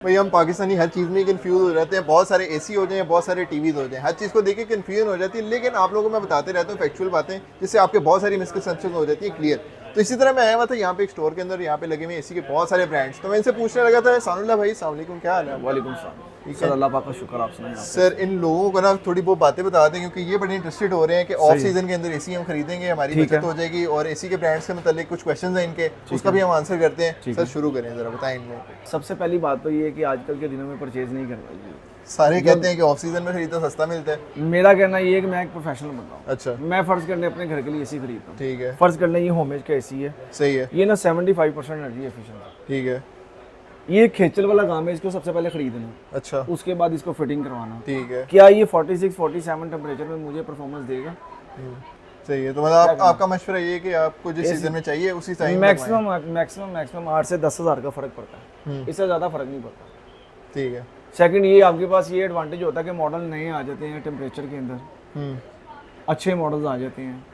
भाई हम पाकिस्तानी हर चीज़ में कंफ्यूज हो जाते हैं, बहुत सारे एसी हो जाए, बहुत सारे टीवीज हो जाए, हर चीज़ को देख के कन्फ्यूजन हो जाती है। लेकिन आप लोगों को मैं बताते रहता हूँ फैक्चुअल बातें, जिससे आपके बहुत सारी मिसकंसेप्शन हो जाती है क्लियर। तो इसी तरह मैं आया हुआ था यहाँ पे एक स्टोर के अंदर, यहाँ पे लगे हुए एसी के बहुत सारे ब्रांड्स। तो मैं इनसे पूछने लगा था, सानुल्लाह भाई अस्सलाम वालेकुम, क्या हाल है? वालेकुम सलाम। सर अल्लाह पाक का शुक्र, आप सुनाएं। सर इन लोगों को ना थोड़ी बहुत बातें बता दें, क्योंकि ये बड़े इंटरेस्टेड हो रहे हैं कि ऑफ सीजन के अंदर एसी हम खरीदेंगे, हमारी बचत हो जाएगी, और एसी के ब्रांड्स के मतलब कुछ क्वेश्चन हैं इनके, उसका भी हम आंसर करते हैं। सर शुरू करें, जरा बताएं इनको। सबसे पहली बात तो ये है कि आजकल के दिनों में परचेज नहीं करना चाहिए। सारे कहते हैं कि ऑफ सीजन में खरीदो सस्ता मिलता है। मेरा कहना ये है कि मैं एक प्रोफेशनल बंदा हूँ। अच्छा, मैं फर्ज करने अपने घर के लिए एसी खरीदता हूँ। ठीक है, फर्ज करने ये होमएज का एसी है, सही है, ये ना 75% एनर्जी एफिशिएंट। ठीक है, ये खेचल वाला काम है, इसको सबसे पहले खरीदना, अच्छा, उसके बाद इसको फिटिंग करवाना। ठीक है, क्या ये 46-47 टेम्परेचर में मुझे परफॉर्मेंस देगा? सही है। तो मतलब आपका मशवरा ये है कि आपको जिस सीजन में चाहिए उसी टाइम मैक्सिमम 8 से 10,000 का फर्क पड़ता है, इससे ज़्यादा फर्क नहीं पड़ता। ठीक है। सेकंड, ये आपके पास ये एडवांटेज होता है कि मॉडल नए आ जाते हैं टेम्परेचर के अंदर, अच्छे मॉडल्स आ जाते हैं,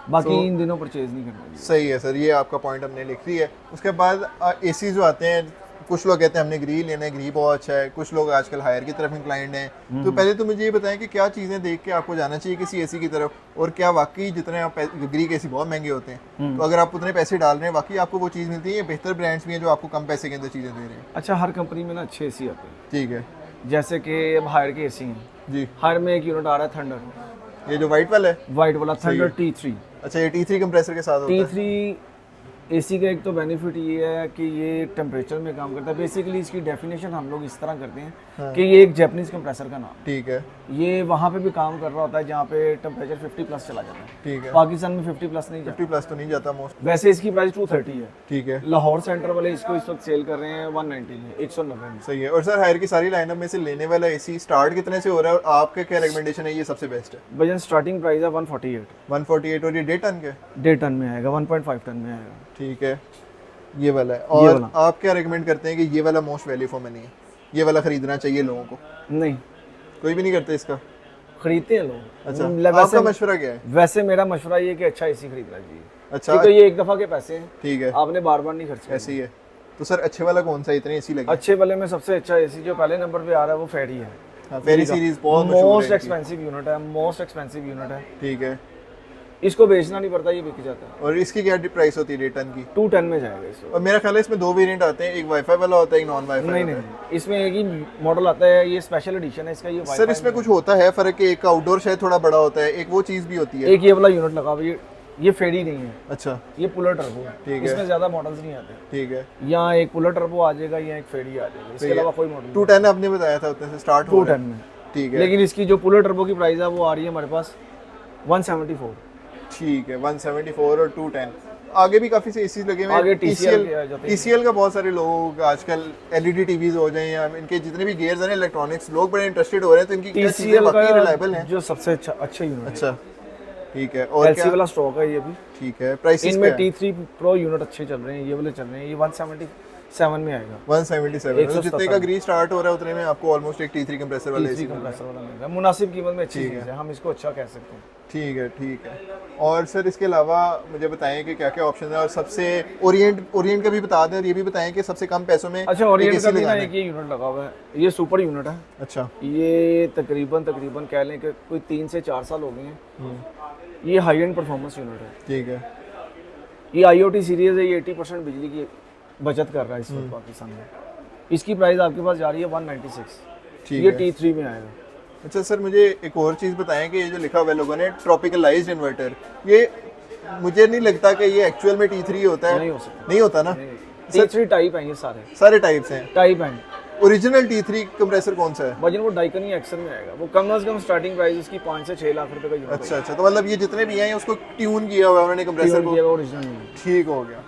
बाकी इन दिनों परचेज नहीं करना चाहिए। सही है सर, ये आपका पॉइंट हमने लिख लिया है। उसके बाद एसी जो आते हैं, कुछ लोग कहते हैं हमने ग्री लेना है, ग्री बहुत अच्छा है, कुछ लोग आजकल हायर की तरफ इंक्लाइंड हैं। तो पहले तो मुझे ये बताएं कि क्या चीज़ें देख के आपको जाना चाहिए किसी एसी की तरफ, और क्या वाकई जितने आप ग्री के एसी बहुत महंगे होते हैं, तो अगर आप उतने पैसे डाल रहे हैं वाकई आपको वो चीज़ मिलती है, बेहतर ब्रांड्स भी हैं जो आपको कम पैसे के अंदर चीज़ें दे रहे हैं? अच्छा, हर कंपनी में ना अच्छे एसी आते हैं, ठीक है, जैसे कि अब हायर के एसी हैं जी। हायर में एक यूनिट आ रहा है थंडर, ये जो वाइट वाला है, वाइट वाला थंडर T3। अच्छा, ये T3 कंप्रेसर के साथ होता है। T3 एसी का एक तो बेनिफिट ये है कि ये टेम्परेचर में काम करता है। बेसिकली इसकी डेफिनेशन हम लोग इस तरह करते हैं कि ये एक जापानीज कंप्रेसर का नाम, ठीक है, ये वहाँ पे भी काम कर रहा होता है जहाँ पे टेम्परेचर 50+ चला जाता है। ठीक है। पाकिस्तान में 50+ नहीं जाता। 50 प्लस तो नहीं जाता मोस्ट। वैसे इसकी प्राइस 230 है। ठीक है, लाहौर सेंटर वाले इसको इस वक्त सेल कर रहे हैं 190 में, 190 में। सही है। और सर हायर की सारी लाइनअप में से लेने वाला एसी स्टार्ट कितने से हो रहा है, और आपका क्या रिकमेंडेशन है ये सबसे बेस्ट है? भजन स्टार्टिंग प्राइस है 148। 148, और ये 1.5 टन के? 1.5 टन में आएगा, 1.5 टन में आएगा। ठीक है, ये वाला है। और आप क्या रिकमेंड करते हैं कि ये वाला मोस्ट वैल्यू फॉर मनी है, ये वाला खरीदना चाहिए लोगों को? नहीं, कोई भी नहीं करते इसका? खरीदते हैं लोग। अच्छा, आपका मशवरा क्या है? वैसे मेरा मशवरा ये कि अच्छा एसी खरीदना चाहिए। अच्छा, क्योंकि ये एक दफा के पैसे हैं, ठीक है, आपने बार बार नहीं खर्चे। ऐसे ही है। तो सर अच्छे वाला कौन सा, इतने एसी लगे? अच्छे वाले में सबसे अच्छा एसी जो पहले नंबर पे आ रहा है वो फेरी है। फेरी सीरीज बहुत मशहूर है। मोस्ट एक्सपेंसिव यूनिट है, मोस्ट एक्सपेंसिव यूनिट है। ठीक है, इसको बेचना नहीं पड़ता, ये बिक जाता है। और इसकी क्या प्राइस होती है 1.5 टन की? 2 टन में जाएगा इसको। और मेरा ख्याल है इसमें 2 वेरिएंट आते हैं, एक वाईफाई वाला होता है, एक नॉन वाईफाई। नहीं, इसमें एक ही मॉडल आता है, ये स्पेशल एडिशन है इसका। ये सर इसमें कुछ होता है फर्क कि एक आउटडोर शायद थोड़ा बड़ा होता है, एक वो चीज़ भी होती है। एक ये वाला यूनिट लगा हुआ, ये फेरी नहीं है। अच्छा, ये पुलर टर्बो है। ठीक है। इसमें ज्यादा मॉडल्स नहीं आते। ठीक है, यहाँ एक पुलर टर्बो आ जाएगा, यहाँ एक फेरी आ जाएगा, इसके अलावा कोई मॉडल 210 आपने बताया था, उतने से स्टार्ट हो 2 रहा टन है। में। ठीक है, लेकिन इसकी जो पुलर टर्बो की प्राइस है वो आ रही है हमारे पास 174। ठीक है, 174 और 210। आगे भी काफी से एसी लगे हुए आगे हैं। TCL TCL का बहुत सारे लोग आजकल LED टीवीज हो जाए या इनके जितने भी गियर्स हैं इलेक्ट्रॉनिक्स, लोग बड़े इंटरेस्टेड हो रहे हैं। तो इनकी क्या चीजें TCL बाकी रिलायबल हैं? जो सबसे अच्छा यूनिट है। अच्छा, ठीक है। और LC वाला स्टॉक है ये भी। ठीक है, प्राइसेस इनमें T3 Pro यूनिट अच्छे चल रहे हैं, ये वाले चल रहे हैं। ये 177 में आएगा। 177, तो जितने का ग्री स्टार्ट हो रहा है उतने में आपको ऑलमोस्ट एक T3 कंप्रेसर वाला एसी कंप्रेसर वाला मिलेगा, मुनासिब कीमत में अच्छी चीज़ है, हम इसको अच्छा कह सकते हैं। ठीक है, ठीक है। और सर इसके अलावा मुझे बताएं कि क्या क्या ऑप्शन है, और सबसे ओरिएंट का भी बता दें, और ये भी बताएं कि सबसे कम पैसों में अच्छा, ओरिएंट का भी ना एक ये यूनिट लगा हुआ है, ये सुपर यूनिट है। अच्छा, ये तकरीबन कह लें कि कोई 3 से 4 साल हो गए हैं। ये हाई एंड परफॉर्मेंस यूनिट है। ठीक है, ये IoT सीरीज है, ये 80% बिजली की बचत कर रहा है इस वक्त पाकिस्तान में। इसकी प्राइस आपके पास जा रही है 196। ठीक ये है। T3 में आएगा। अच्छा सर, मुझे एक और चीज़ बताएं कि ये जो लिखा हुआ है लोगों ने ट्रॉपिकलाइज्ड इन्वर्टर, ये मुझे नहीं लगता कि ये एक्चुअल में T3 होता है। नहीं हो सकता। नहीं होता ना? T3 टाइप है, ये सारे टाइप्स हैं। टाइप हैं। ओरिजिनल T3 कंप्रेसर कौन सा है? वजन वो डाइकन ही एक्शन में आएगा। वो कम से कम स्टार्टिंग प्राइस उसकी 5 से 6 लाख रुपए का यूनिट। अच्छा अच्छा, तो मतलब ये जितने भी हैं उसको ट्यून किया हुआ है उन्होंने कंप्रेसर को। ओरिजिनल। ठीक हो गया।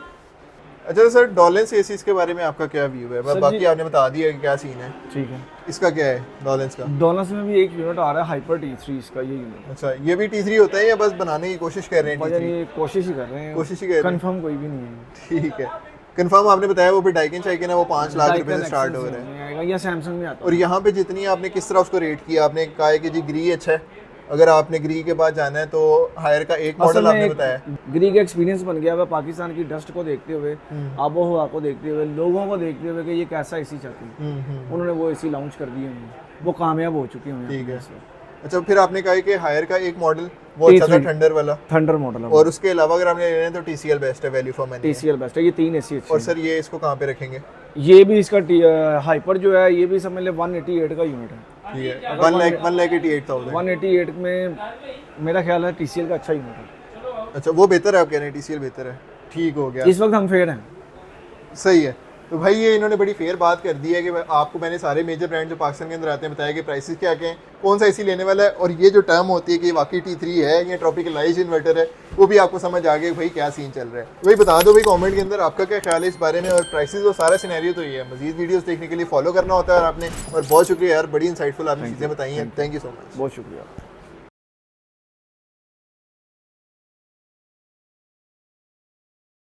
अच्छा सर, डॉलेंस एसीज के बारे में आपका क्या व्यू है? बाकी आपने बता दिया कि क्या सीन है। ठीक है, इसका क्या है डॉलेंस का? डॉलेंस में भी एक यूनिट आ रहा है हाइपर T3 इसका, ये यूनिट। अच्छा, ये भी T3 होता है या बस बनाने की कोशिश कर रहे हैं वजह T3? ये कोशिश ही कर रहे हैं, कोशिश ही कर रहे हैं। कंफर्म कोई भी नहीं है। ठीक है, कंफर्म आपने बताया वो भी डाइकिन चाइकिन है, वो 5 लाख रुपए से स्टार्ट हो रहा है। आएगा या सैमसंग में आता और यहाँ पे जितनी आपने किस तरह उसको रेट किया? आपने कहा है कि जी ग्री अच्छा है, अगर आपने ग्री के बाद जाना है तो हायर का एक मॉडल आपने बताया। ग्री का एक्सपीरियंस बन गया हुआ पाकिस्तान की डस्ट को देखते हुए, आबो हवा को देखते हुए, लोगों को देखते हुए कि ये कैसा एसी चाहती है, उन्होंने वो एसी लॉन्च कर दिए हैं, वो कामयाब हो चुके हैं। ठीक है। अच्छा, फिर आपने कहा कि हायर का एक मॉडल वो अच्छा था, थंडर वाला, थंडर मॉडल है, और उसके अलावा अगर आपने लेना है तो TCL बेस्ट है, value for money. TCL best है, ये 3 एसी अच्छे और सर ये इसको कहाँ पे रखेंगे? ये भी इसका हाइपर जो है ये भी समझ ले 188 का यूनिट है। ठीक है, 1,88,000। 188 में मेरा ख्याल है TCL का अच्छा यूनिट है। अच्छा, वो बेहतर है, आप कह रहे हैं TCL बेहतर है। ठीक हो गया, इस वक्त हम फेयर हैं। सही है। तो भाई ये इन्होंने बड़ी फेयर बात कर दी है कि आपको मैंने सारे मेजर ब्रांड जो पाकिस्तान के अंदर आते हैं बताया कि प्राइसेस क्या क्या हैं, कौन सा एसी लेने वाला है, और ये जो टर्म होती है कि वाकई T3 है या ट्रॉपिकलाइज इन्वर्टर है, वो भी आपको समझ आ गया भाई क्या सीन चल रहा है। भाई बता दो भाई कमेंट के अंदर आपका क्या ख्याल है इस बारे में, और प्राइसेस और सारा सिनेरियो तो ये है। मजीद वीडियोस देखने के लिए फॉलो करना होता है और आपने, और बहुत शुक्रिया यार, बड़ी इंसाइटफुल आपने चीज़ें बताई हैं। थैंक यू सो मच, बहुत शुक्रिया।